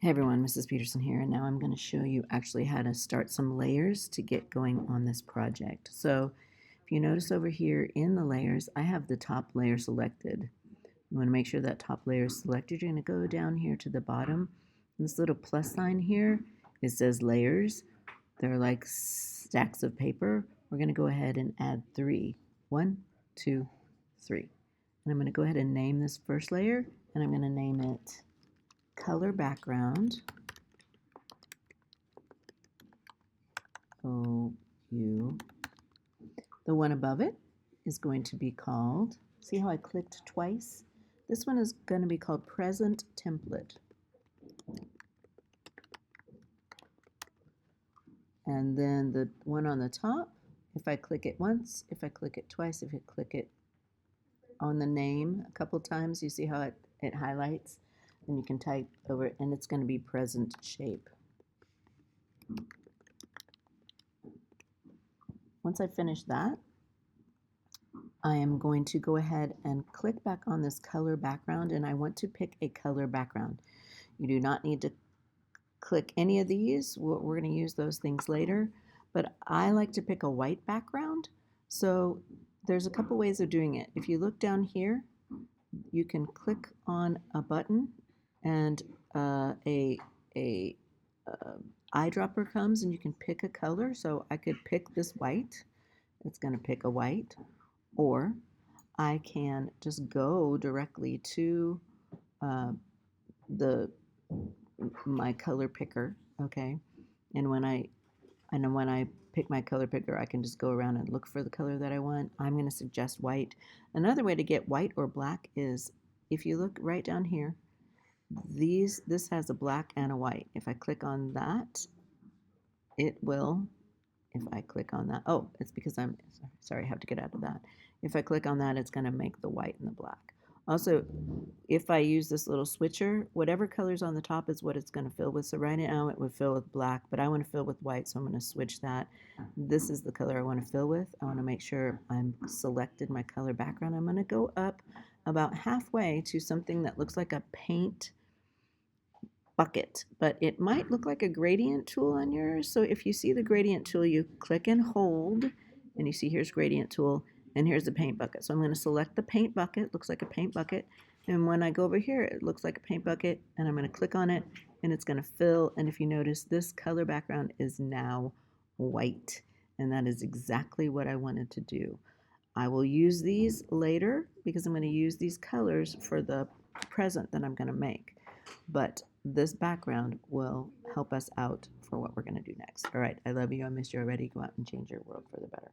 Hey everyone, Mrs. Peterson here, and now I'm going to show you actually how to start some layers to get going on this project. So if you notice over here in the layers, I have the top layer selected. You want to make sure that top layer is selected. You're going to go down here to the bottom. This little plus sign here, it says layers. They're like stacks of paper. We're going to go ahead and add 3. 1, 2, 3. And I'm going to go ahead and name this first layer, and I'm going to name it color background. OU. The one above it is going to be called, see how I clicked twice? This one is going to be called present template. And then the one on the top, if I click it once, if I click it twice, if I click it on the name a couple times, you see how it highlights? Then you can type over it, and it's going to be present shape. Once I finish that, I am going to go ahead and click back on this color background, and I want to pick a color background. You do not need to click any of these. We're going to use those things later, but I like to pick a white background. So there's a couple ways of doing it. If you look down here, you can click on a button and a eyedropper comes and you can pick a color. So I could pick this white. It's going to pick a white. Or I can just go directly to my color picker, okay? And when I pick my color picker, I can just go around and look for the color that I want. I'm going to suggest white. Another way to get white or black is if you look right down here, this has a black and a white. If I click on that, it will, if I click on that, oh, it's because I'm, sorry, I have to get out of that. If I click on that, it's going to make the white and the black. Also, if I use this little switcher, whatever color's on the top is what it's going to fill with. So right now it would fill with black, but I want to fill with white, so I'm going to switch that. This is the color I want to fill with. I want to make sure I'm selected my color background. I'm going to go up about halfway to something that looks like a paint bucket, but it might look like a gradient tool on yours. So if you see the gradient tool, you click and hold, and you see here's gradient tool, and here's the paint bucket. So I'm going to select the paint bucket, looks like a paint bucket, and when I go over here, it looks like a paint bucket, and I'm going to click on it, and it's going to fill, and if you notice, this color background is now white, and that is exactly what I wanted to do. I will use these later because I'm going to use these colors for the present that I'm going to make. But this background will help us out for what we're going to do next. All right, I love you. I missed you already. Go out and change your world for the better.